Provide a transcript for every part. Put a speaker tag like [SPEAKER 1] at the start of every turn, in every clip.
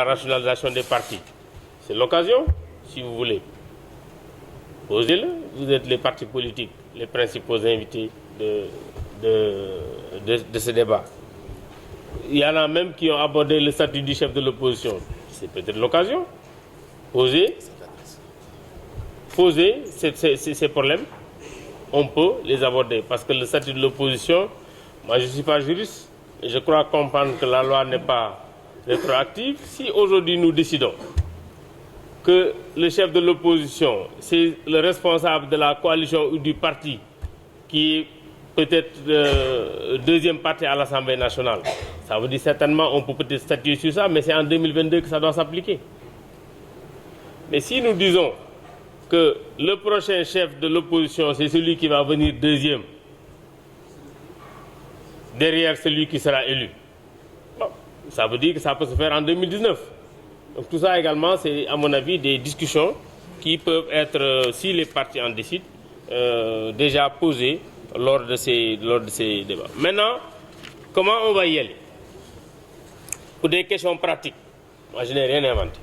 [SPEAKER 1] la rationalisation des partis. C'est l'occasion, si vous voulez. Posez-le. Vous êtes les partis politiques, les principaux invités de ce débat. Il y en a même qui ont abordé le statut du chef de l'opposition. C'est peut-être l'occasion. Posez ces problèmes. On peut les aborder. Parce que le statut de l'opposition, moi je ne suis pas juriste. Et je crois comprendre que la loi n'est pas rétroactive. Si aujourd'hui nous décidons que le chef de l'opposition, c'est le responsable de la coalition ou du parti qui est peut-être deuxième parti à l'Assemblée nationale, ça veut dire certainement on peut peut-être statuer sur ça, mais c'est en 2022 que ça doit s'appliquer. Mais si nous disons que le prochain chef de l'opposition, c'est celui qui va venir deuxième, derrière celui qui sera élu, bon, ça veut dire que ça peut se faire en 2019. Donc tout ça également, c'est à mon avis des discussions qui peuvent être, si les partis en décident, déjà posées lors de ces débats. Maintenant, comment on va y aller? Pour des questions pratiques, moi je n'ai rien inventé.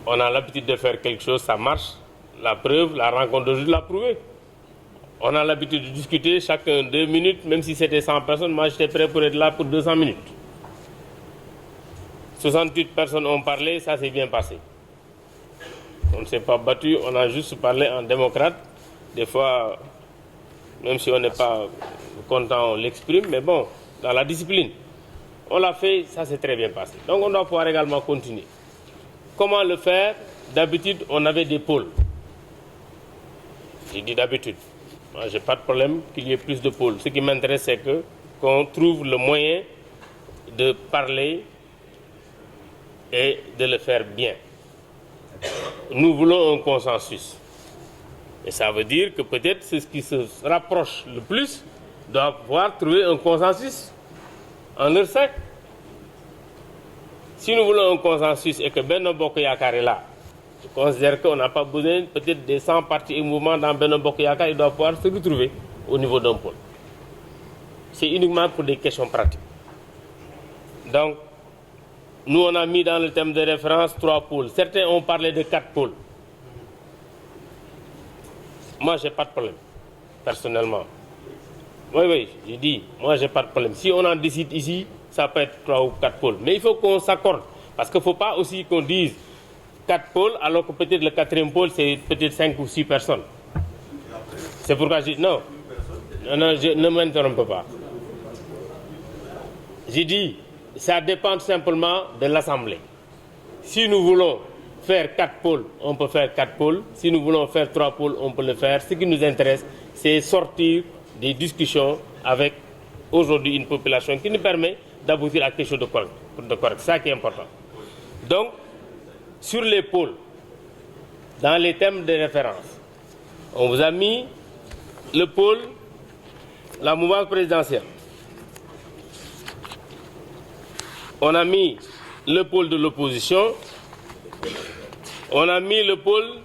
[SPEAKER 1] On a l'habitude de faire quelque chose, ça marche. La preuve, la rencontre d'aujourd'hui l'a prouvé. On a l'habitude de discuter chacun 2 minutes, même si c'était 100 personnes, moi j'étais prêt pour être là pour 200 minutes. 68 personnes ont parlé, ça s'est bien passé. On ne s'est pas battu, on a juste parlé en démocrate. Des fois, même si on n'est pas content, on l'exprime, mais bon, dans la discipline. On l'a fait, ça s'est très bien passé. Donc on doit pouvoir également continuer. Comment le faire? D'habitude, on avait des pôles. J'ai dit d'habitude. Moi, je n'ai pas de problème qu'il y ait plus de pôles. Ce qui m'intéresse, c'est qu'on trouve le moyen de parler et de le faire bien. Nous voulons un consensus. Et ça veut dire que peut-être ce qui se rapproche le plus doit pouvoir trouver un consensus en leur sein. Si nous voulons un consensus et que Benno Bokk Yakaar est là, je considère qu'on n'a pas besoin peut-être des 100 partis et mouvements dans Benno Bokk Yakaar, ils doivent pouvoir se retrouver au niveau d'un pôle. C'est uniquement pour des questions pratiques. Donc, nous, on a mis dans le thème de référence 3 pôles. Certains ont parlé de 4 pôles. Moi, je n'ai pas de problème, personnellement. Oui, j'ai dit, moi, je n'ai pas de problème. Si on en décide ici, ça peut être 3 ou 4 pôles. Mais il faut qu'on s'accorde. Parce qu'il ne faut pas aussi qu'on dise 4 pôles, alors que peut-être le 4e pôle, c'est peut-être 5 ou 6 personnes. C'est pourquoi je dis, non, je ne m'interromps pas. J'ai dit, ça dépend simplement de l'Assemblée. Si nous voulons faire 4 pôles, on peut faire 4 pôles. Si nous voulons faire 3 pôles, on peut le faire. Ce qui nous intéresse, c'est sortir des discussions avec aujourd'hui une population qui nous permet d'aboutir à quelque chose de correct. C'est ça qui est important. Donc, sur les pôles, dans les thèmes de référence, on vous a mis le pôle, la mouvance présidentielle. On a mis le pôle de l'opposition, on a mis le pôle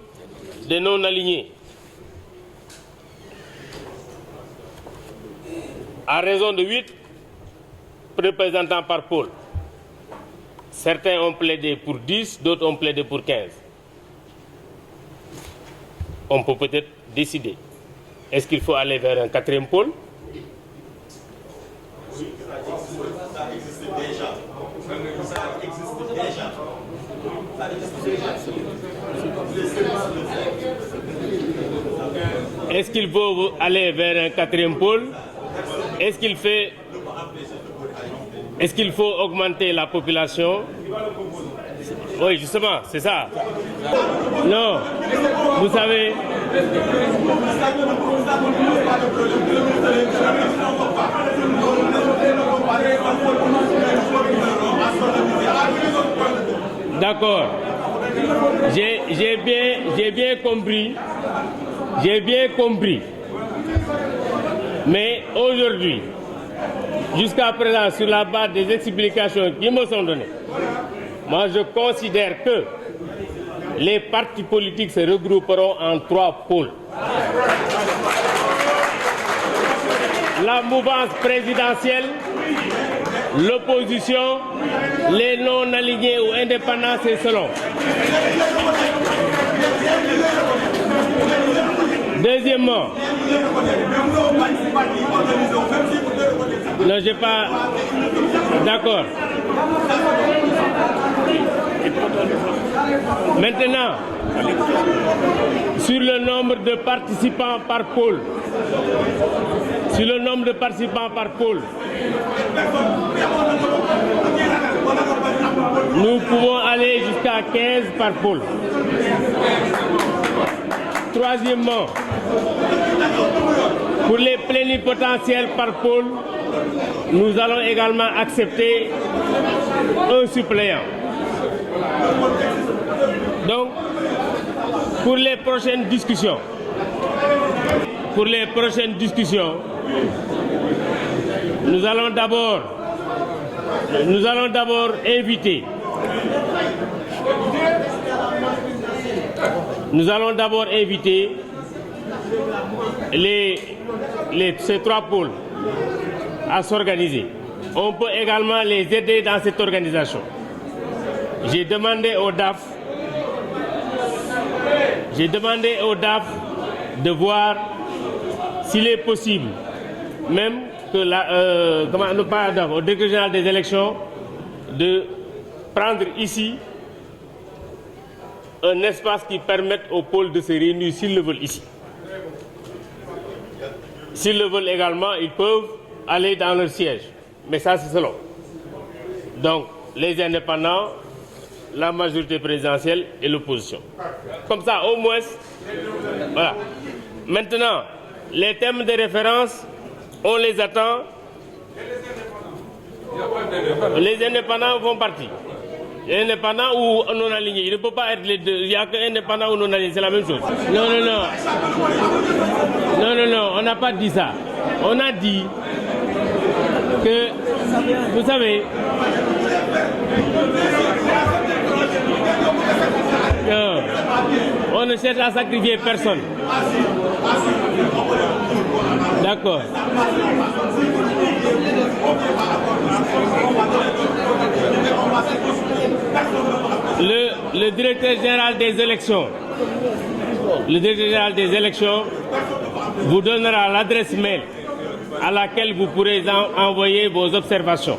[SPEAKER 1] des non-alignés. À raison de 8 représentants par pôle. Certains ont plaidé pour 10, d'autres ont plaidé pour 15. On peut peut-être décider. Est-ce qu'il faut aller vers un 4e pôle? Oui, ça existe déjà. Est-ce qu'il faut aller vers un 4e pôle? Est-ce qu'il faut augmenter la population? Oui, justement, c'est ça. Non, vous savez... D'accord. J'ai bien compris. Mais aujourd'hui, jusqu'à présent, sur la base des explications qui me sont données, moi je considère que les partis politiques se regrouperont en 3 pôles. La mouvance présidentielle, L'opposition, les non-alignés ou indépendants, c'est selon. Deuxièmement, non, j'ai pas... D'accord. Maintenant, sur le nombre de participants par pôle, nous pouvons aller jusqu'à 15 par pôle. Troisièmement, pour les plénipotentiaires par pôle, nous allons également accepter un suppléant. Donc, pour les prochaines discussions, nous allons d'abord inviter ces trois pôles à s'organiser. On peut également les aider dans cette organisation. J'ai demandé au DAF de voir s'il est possible, même que au directeur général des élections, de prendre ici un espace qui permette aux pôles de se réunir s'ils le veulent ici. S'ils le veulent également, ils peuvent aller dans leur siège. Mais ça, c'est selon. Donc, les indépendants, la majorité présidentielle et l'opposition. Comme ça, au moins, voilà. Maintenant, les thèmes de référence, on les attend. Les indépendants font partie. Les indépendants ou non alignés, il ne peut pas être les deux. Il n'y a qu'un indépendant ou non aligné, c'est la même chose. Non, on n'a pas dit ça. On a dit que, vous savez, on ne cherche à sacrifier personne. D'accord. Le directeur général des élections vous donnera l'adresse mail à laquelle vous pourrez envoyer vos observations.